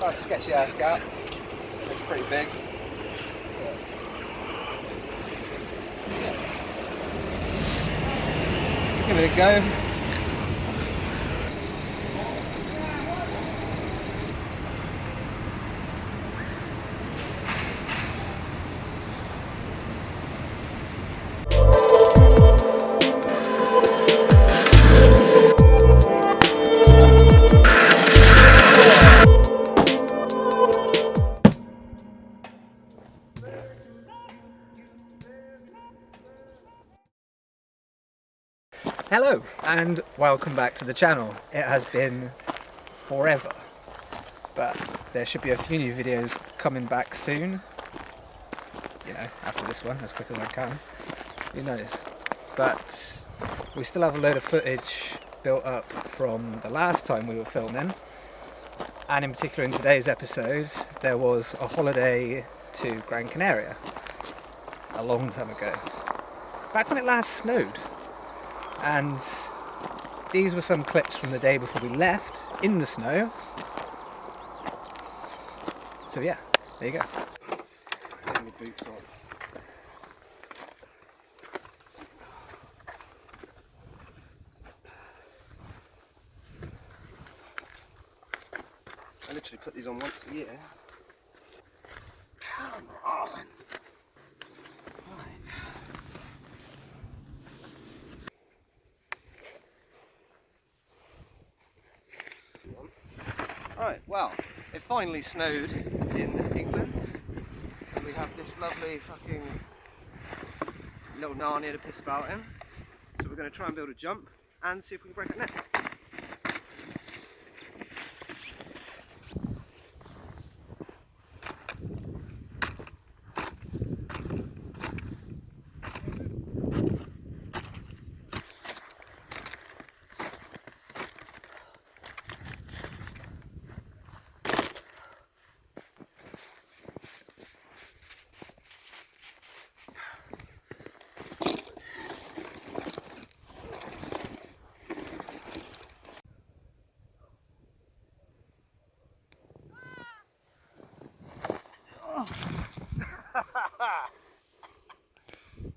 quite a sketchy ass gap. It looks pretty big. Yeah. Give it a go. Hello and welcome back to the channel. It has been forever, but there should be a few new videos coming back soon. You know, after this one, as quick as I can. Who knows? But we still have a load of footage built up from the last time we were filming, and in particular in today's episode there was a holiday to Gran Canaria a long time ago, back when it last snowed. And these were some clips from the day before we left in the snow. So yeah, there you go. Getting my boots on. I literally put these on once a year. Come on. Right, well, it finally snowed in England, and we have this lovely fucking little Narnia to piss about in. So we're going to try and build a jump and see if we can break a neck.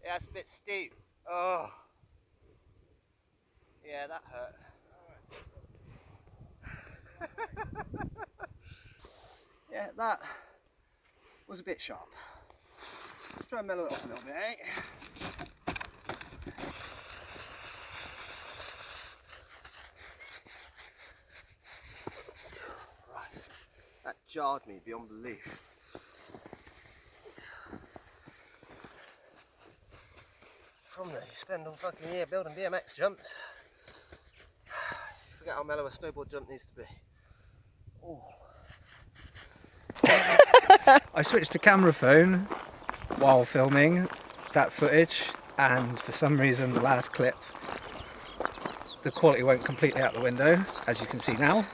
Yeah, it's a bit steep. Oh, yeah, that hurt. Yeah, that was a bit sharp. Let's try and mellow it off a little bit, eh? Christ, that jarred me beyond belief. From there, you spend all fucking year building BMX jumps. You forget how mellow a snowboard jump needs to be. Oh. I switched to camera phone while filming that footage, and for some reason the last clip, the quality went completely out the window, as you can see now.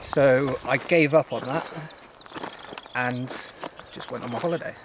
So I gave up on that and just went on my holiday.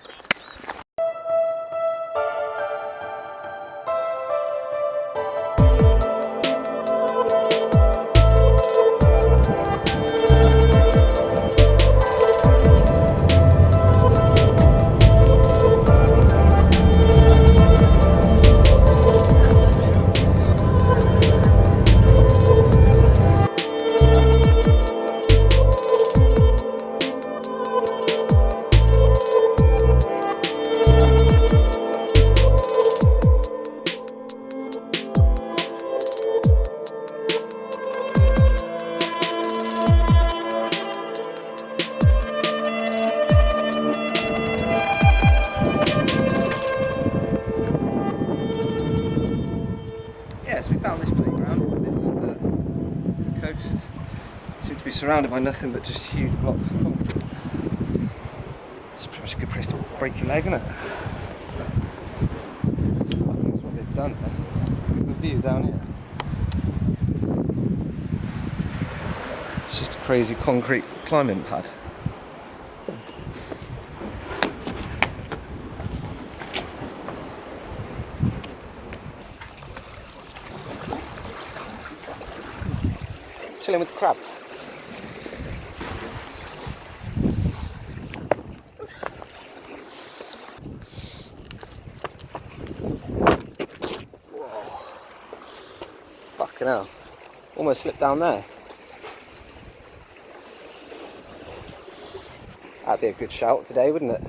Yes, we found this playground in the middle of the coast. It seems to be surrounded by nothing but just huge blocks of concrete. It's pretty much a good place to break your leg, isn't it? That's what they've done. Look at the view down here. It's just a crazy concrete climbing pad. chilling with the crabs. Whoa. Fucking hell. Almost slipped down there. That'd be a good shout today, wouldn't it?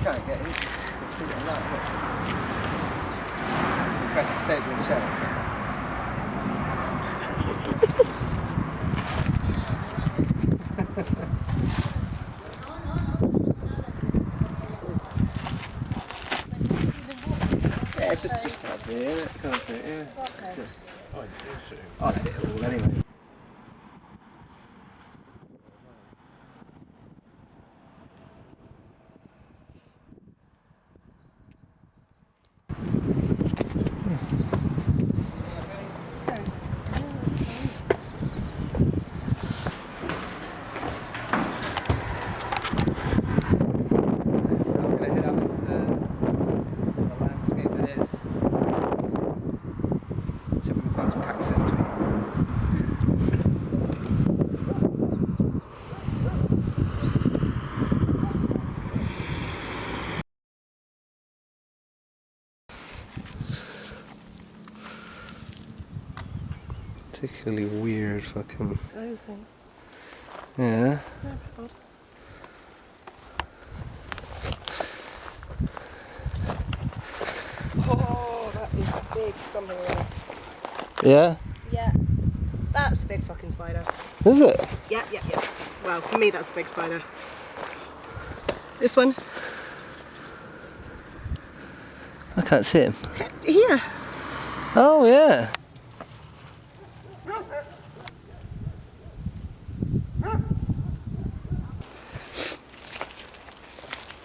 can't get in. Let's see what that looks. That's an impressive table and chairs. Yeah, it's just out here, isn't it? Can't fit, yeah. I'll edit it all anyway. So I'm going to head out into the landscape that is. particularly weird fucking... Those things. Yeah. No, odd. Oh, that is big something or other. Yeah? Yeah. That's a big fucking spider. Is it? Yeah. Well, for me that's a big spider. This one? I can't see him. Here. Oh, yeah.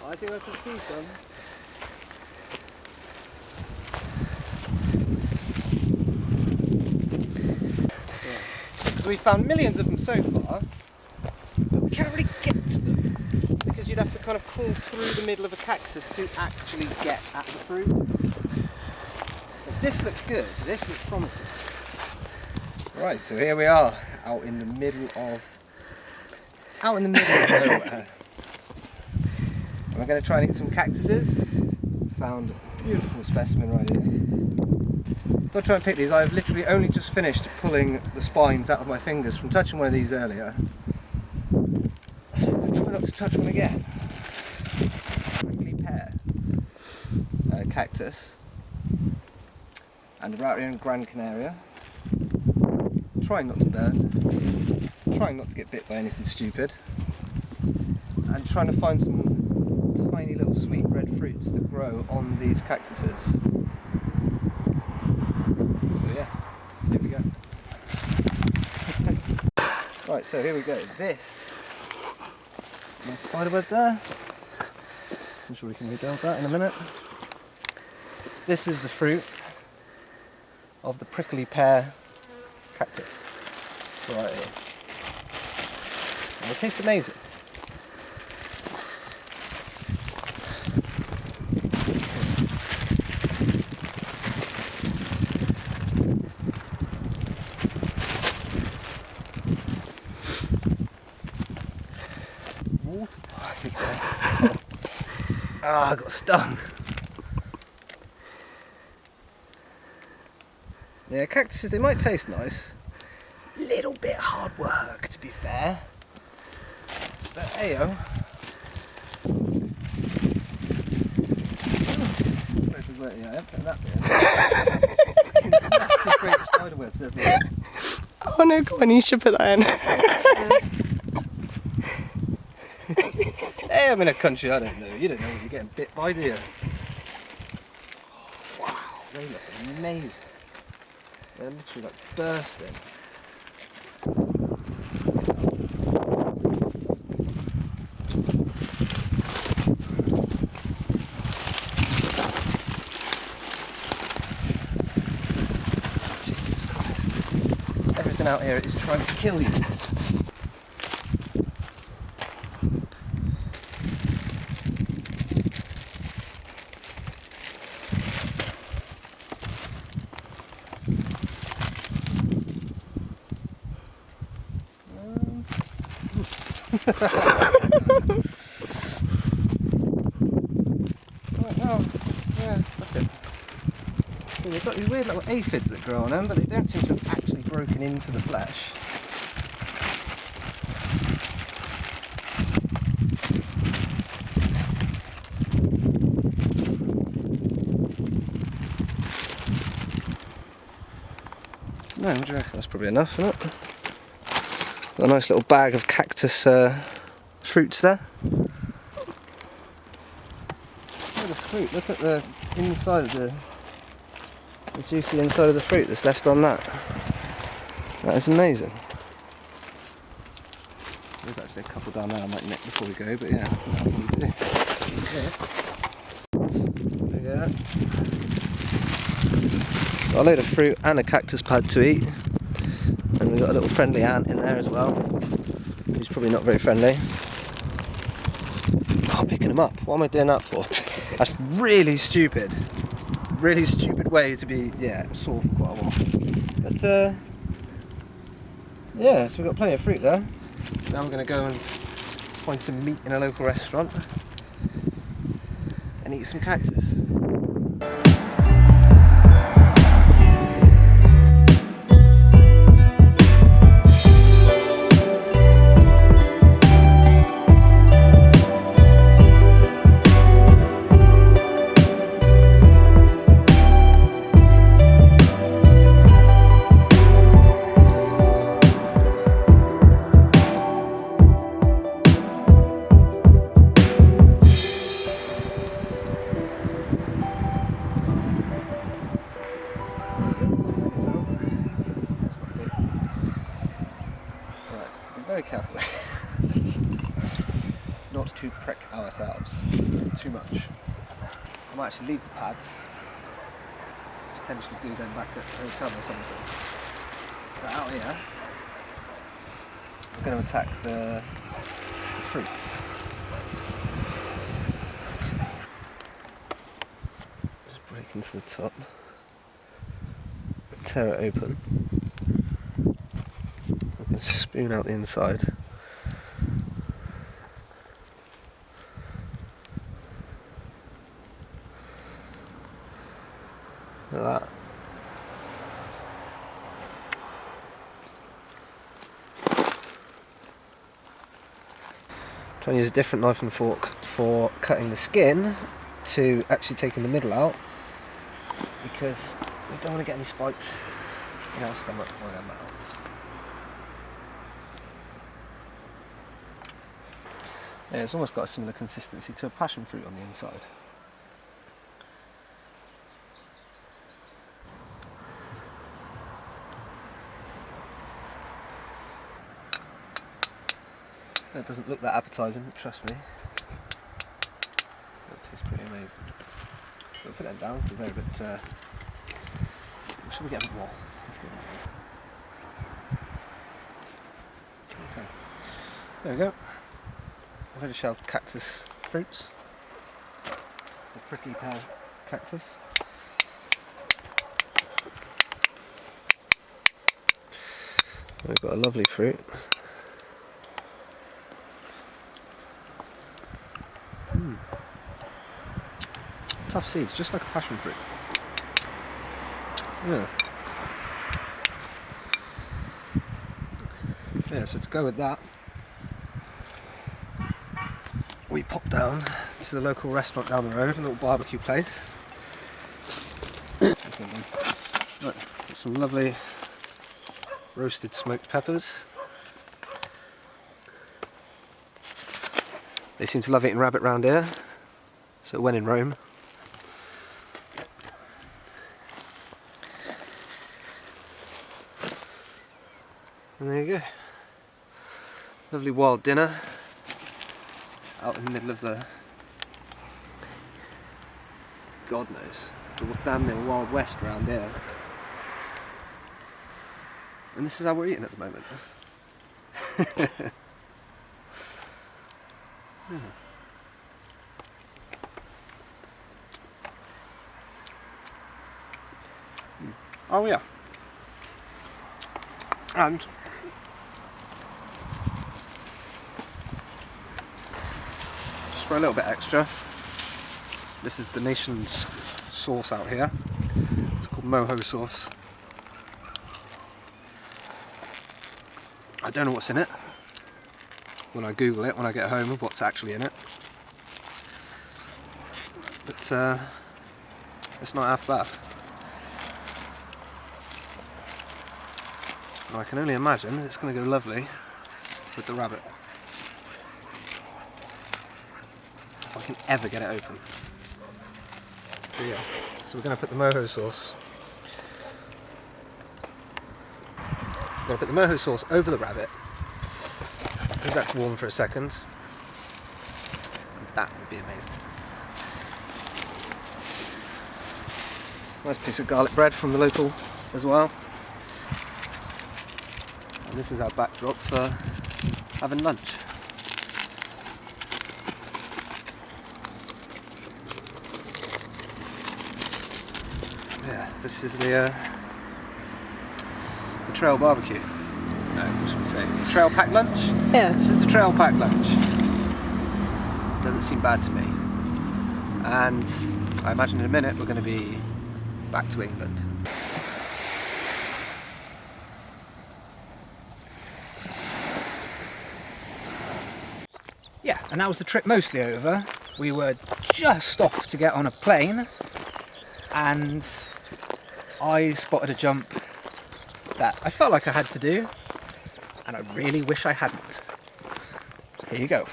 I think I can see some. Because we found millions of them so far, but we can't really get to them because you'd have to kind of crawl through the middle of a cactus to actually get at the fruit. But this looks good. This looks promising. Right, so here we are, out in the middle of nowhere. We're going to try and eat some cactuses. Found a beautiful specimen right here. I'll try and pick these. I've literally only just finished pulling the spines out of my fingers from touching one of these earlier. So I'm going to try not to touch one again. Prickly pear, cactus, and a Routian Grand Canaria. Trying not to burn, trying not to get bit by anything stupid, and trying to find some tiny little sweet red fruits that grow on these cactuses. So yeah, here we go. Right, so here we go. This, my spider web there. I'm sure we can rebuild that in a minute. This is the fruit of the prickly pear cactus. Right here. And they taste amazing. Water pipe there. Ah, I got stung. Yeah, cactuses, they might taste nice. Little bit hard work, to be fair. But heyo. Massive great spider webs everywhere. Oh no, go on, you should put that in. Hey, I'm in a country I don't know. You don't know what you're getting bit by, do you? Oh, wow, they look amazing. They're literally like bursting. Jesus Christ. Everything out here is trying to kill you. Right, well, yeah, look at. So they've got these weird little aphids that grow on them, but they don't seem to have actually broken into the flesh. No, what do you reckon? That's probably enough, isn't it? Got a nice little bag of cactus fruits there. Look at the fruit, look at the inside of the juicy inside of the fruit that's left on that. That is amazing. There's actually a couple down there I might nick before we go, but yeah, I think that'll probably do. There you go. Got a load of fruit and a cactus pad to eat. And we've got a little friendly ant in there as well, who's probably not very friendly. Oh, picking them up. What am I doing that for? That's really stupid. Really stupid way to be, sore for quite a while. But, yeah, so we've got plenty of fruit there. Now we're going to go and find some meat in a local restaurant and eat some cactus. very carefully. Not to prick ourselves too much. I might actually leave the pads, potentially do them back at the hotel or something. But out here, we're going to attack the fruits. Just break into the top, tear it open. We're going to spoon out the inside. Look at that. Trying to use a different knife and fork for cutting the skin to actually taking the middle out, because we don't want to get any spikes in our stomach or in our mouths. Yeah, it's almost got a similar consistency to a passion fruit on the inside. It doesn't look that appetising, trust me. That tastes pretty amazing. We'll put them down because they're a bit. Should we get a bit more? Okay. There we go. I've had a shell cactus fruits. A prickly pear cactus. We've got a lovely fruit. Tough seeds, just like a passion fruit. Yeah. Yeah, so to go with that, we pop down to the local restaurant down the road, a little barbecue place. Right, got some lovely roasted smoked peppers. They seem to love eating rabbit round here, so when in Rome. And there you go. Lovely wild dinner out in the middle of the, God knows, the damn near Wild West around here. And this is how we're eating at the moment. Yeah. Oh yeah. And just for a little bit extra, this is the nation's sauce out here. It's called mojo sauce. I don't know what's in it when I Google it when I get home of what's actually in it, but it's not half bad. And I can only imagine that it's going to go lovely with the rabbit, if I can ever get it open. So yeah, so we're going to put the mojo sauce. I'm going to put the mojo sauce over the rabbit, leave that to warm for a second, and that would be amazing. Nice piece of garlic bread from the local as well. And this is our backdrop for having lunch. Yeah, this is the trail barbecue. No, what should we say? The trail pack lunch? Yeah. This is the trail pack lunch. Doesn't seem bad to me. And I imagine in a minute we're going to be back to England. Yeah, and that was the trip mostly over. We were just off to get on a plane, and I spotted a jump that I felt like I had to do, and I really wish I hadn't. Here you go.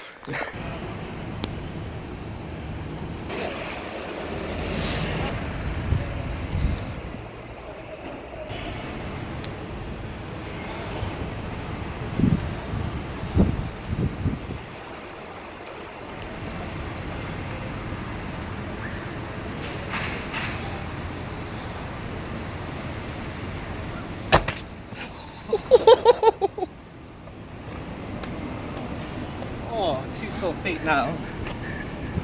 sore feet now.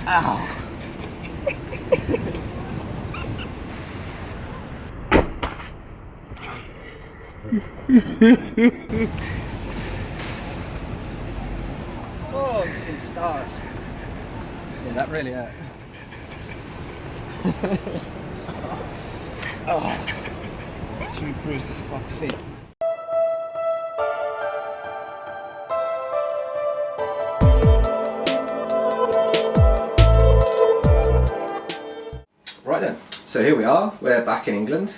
Ow. Oh, I'm seeing stars. Yeah, that really hurt. Oh, 2 bruised as fuck feet. Right then, so here we are, we're back in England.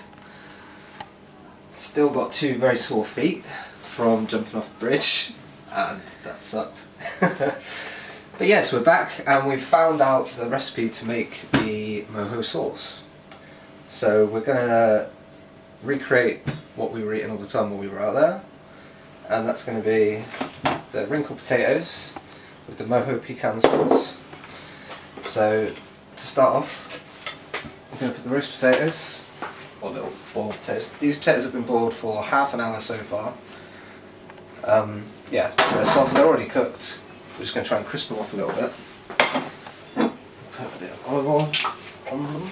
Still got 2 very sore feet from jumping off the bridge, and that sucked. But yes, we're back and we've found out the recipe to make the mojo sauce. So we're going to recreate what we were eating all the time when we were out there, and that's going to be the wrinkled potatoes with the mojo pecan sauce. So to start off, we're going to put the roast potatoes, or little boiled potatoes. These potatoes have been boiled for half an hour so far. Yeah, so they're soft, they're already cooked. We're just going to try and crisp them off a little bit. Put a bit of olive oil on them.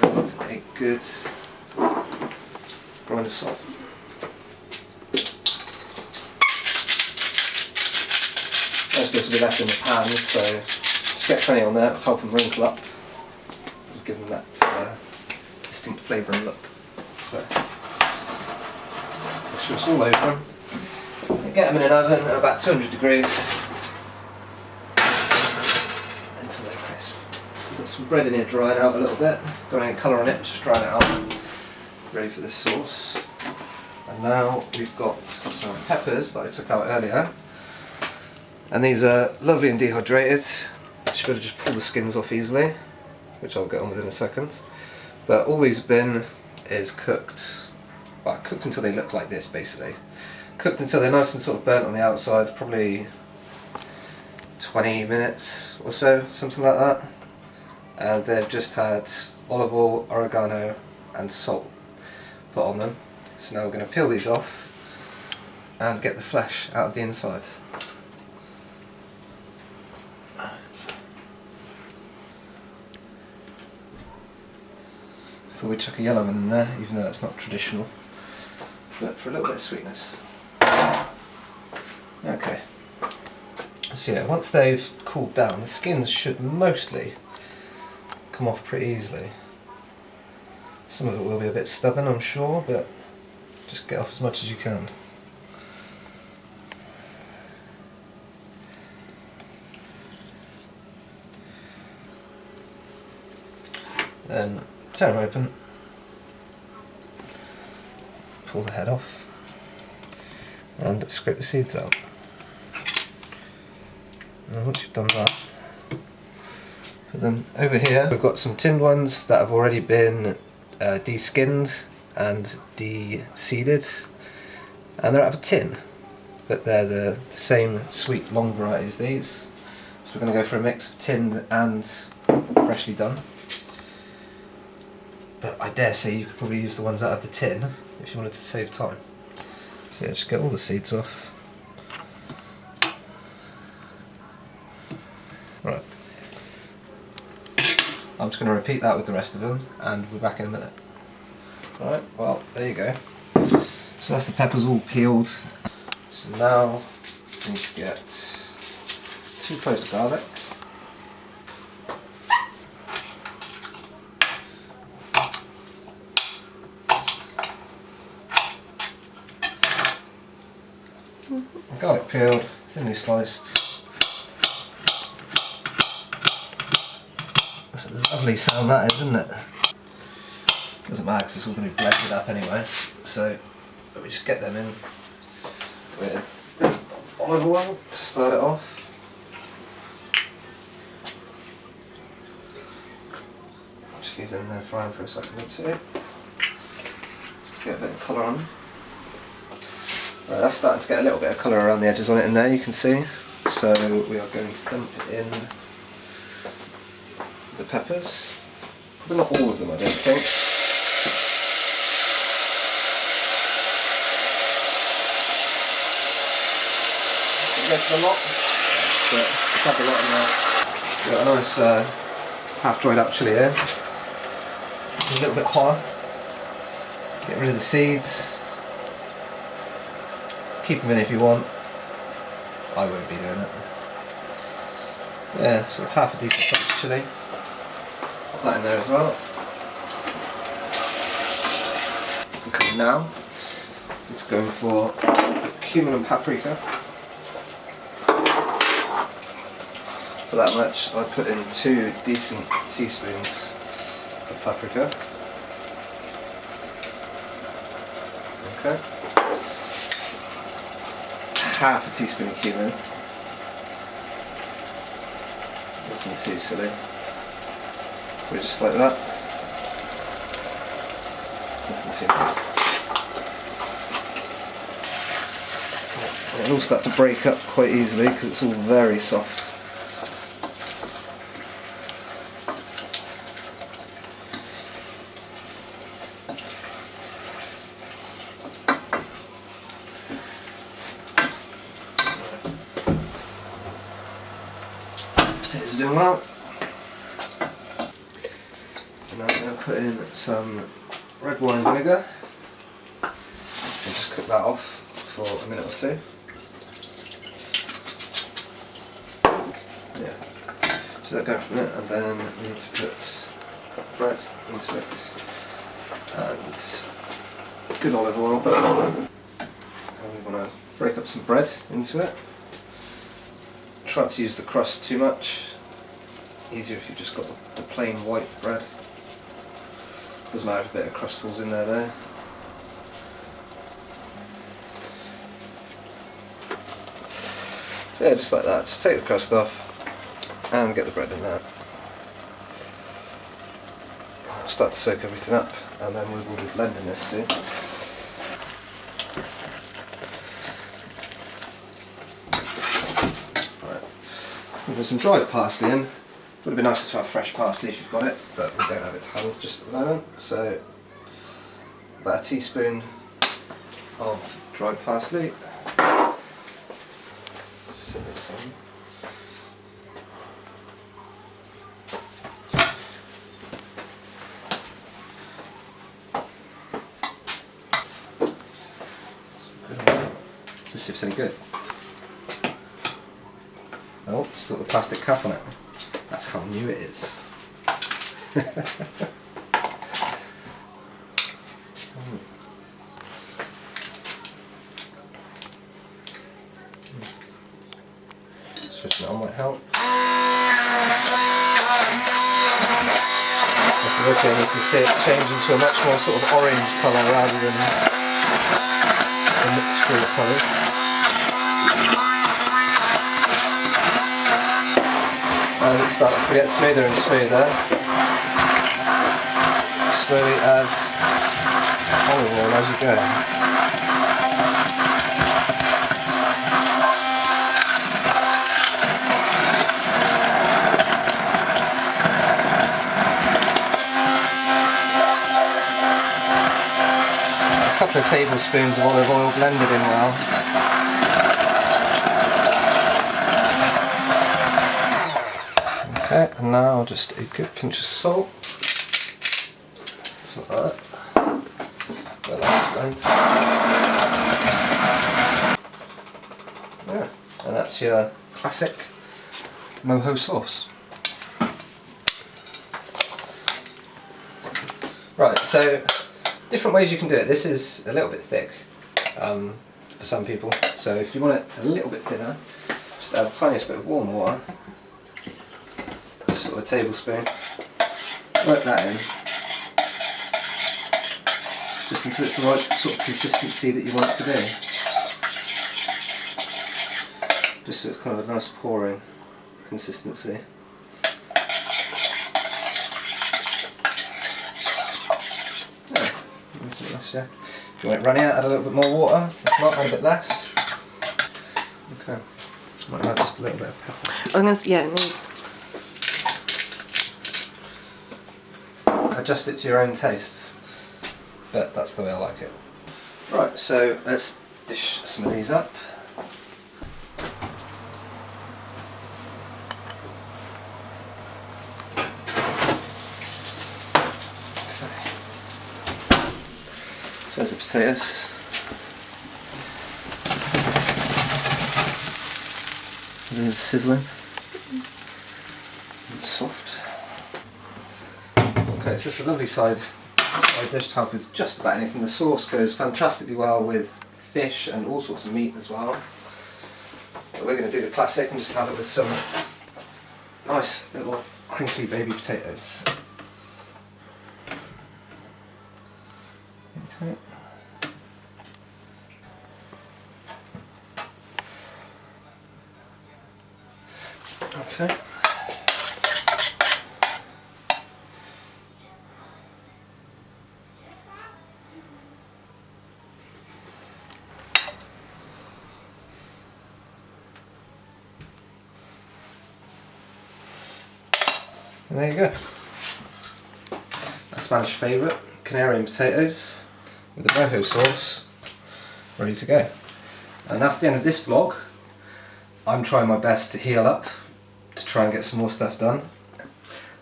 And a good grind of salt. Most of this will be left in the pan, so just get plenty on there, help them wrinkle up, give them that distinct flavour and look. So, make sure it's all open. And get them in an oven at about 200 degrees until they're crisp. We've got some bread in here drying out a little bit. Don't have any colour on it, just drying it out. Ready for this sauce. And now we've got some peppers that I took out earlier. And these are lovely and dehydrated. Just got to just pull the skins off easily, which I'll get on with in a second. But all these have been is cooked, well, cooked until they look like this basically. Cooked until they're nice and sort of burnt on the outside, probably 20 minutes or so, something like that. And they've just had olive oil, oregano and salt put on them. So now we're going to peel these off and get the flesh out of the inside. Thought we'd chuck a yellow one in there, even though that's not traditional, but for a little bit of sweetness. Okay, so yeah, once they've cooled down, the skins should mostly come off pretty easily. Some of it will be a bit stubborn, I'm sure, but just get off as much as you can. Then tear them open, pull the head off and scrape the seeds out. And once you've done that, put them over here. We've got some tinned ones that have already been de-skinned and de-seeded, and they're out of a tin, but they're the same sweet long variety as these. So we're going to go for a mix of tinned and freshly done. But I dare say you could probably use the ones out of the tin if you wanted to save time. So yeah, just get all the seeds off. Right. I'm just going to repeat that with the rest of them and we're back in a minute. Alright, well there you go. So that's the peppers all peeled. So now we need to get 2 cloves of garlic. Garlic peeled, thinly sliced. That's a lovely sound that is, isn't it? Doesn't matter because it's all going to be blended up anyway. So we just get them in with olive oil to start it off. Just leave them in there frying for a second or two, just to get a bit of colour on them. Right, that's starting to get a little bit of colour around the edges on it in there, you can see. So we are going to dump in the peppers. Probably not all of them, I don't think. compared to the lot, but it's had a lot in there. Got a nice half dried out chilli here. A little bit hotter. Get rid of the seeds. Keep them in if you want. I won't be doing it. Yeah, sort of half a decent sized chilli. Put that in there as well. Okay, now it's going for cumin and paprika. For that much, I put in 2 decent teaspoons of paprika. Okay. Half a teaspoon of cumin. Nothing too silly. We're just like that. Nothing too much. It'll all start to break up quite easily because it's all very soft. Potatoes are doing well. And now I'm going to put in some red wine vinegar and just cook that off for a minute or 2. Yeah, so that going for a minute, and then we need to put bread into it and good olive oil. And we want to break up some bread into it. Try not to use the crust too much. Easier if you've just got the plain white bread. Doesn't matter if a bit of crust falls in there. So yeah, just like that. Just take the crust off and get the bread in there. I'll start to soak everything up, and then we will be blending this soon. Put some dried parsley in. Would have been nicer to have fresh parsley if you've got it, but we don't have it to hand just at the moment. So about a teaspoon of dried parsley. Sit this on. Let's see if it's any good. Oh, still got the plastic cap on it. That's how new it is. Switching it on might help. If you're looking, you can see it change into a much more sort of orange colour rather than a mixture of colours. As it starts to get smoother and smoother, slowly add olive oil as you go. A couple of tablespoons of olive oil blended in well. Okay, and now just a good pinch of salt. Just like that. Well, that's blend. Yeah, and that's your classic mojo sauce. Right, so different ways you can do it. This is a little bit thick for some people, so if you want it a little bit thinner, just add the tiniest bit of warm water. Sort of a tablespoon, work that in, just until it's the right sort of consistency that you want it to be. Just so it's kind of a nice pouring consistency. Yeah, nice, yeah. If you want it runny out, add a little bit more water. If not, add a bit less. Okay, might add just a little bit of pepper. Yeah, it needs. Adjust it to your own tastes, but that's the way I like it. Right, so let's dish some of these up. There's the potatoes. It is sizzling. It's soft. Okay, so it's a lovely side dish to have with just about anything. The sauce goes fantastically well with fish and all sorts of meat as well. But we're going to do the classic and just have it with some nice little crinkly baby potatoes. Okay. Okay. And there you go. A Spanish favourite, canary and potatoes with the boho sauce, ready to go. And that's the end of this vlog. I'm trying my best to heal up, to try and get some more stuff done.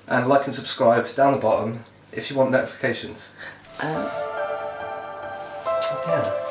And like and subscribe down the bottom if you want notifications. Yeah.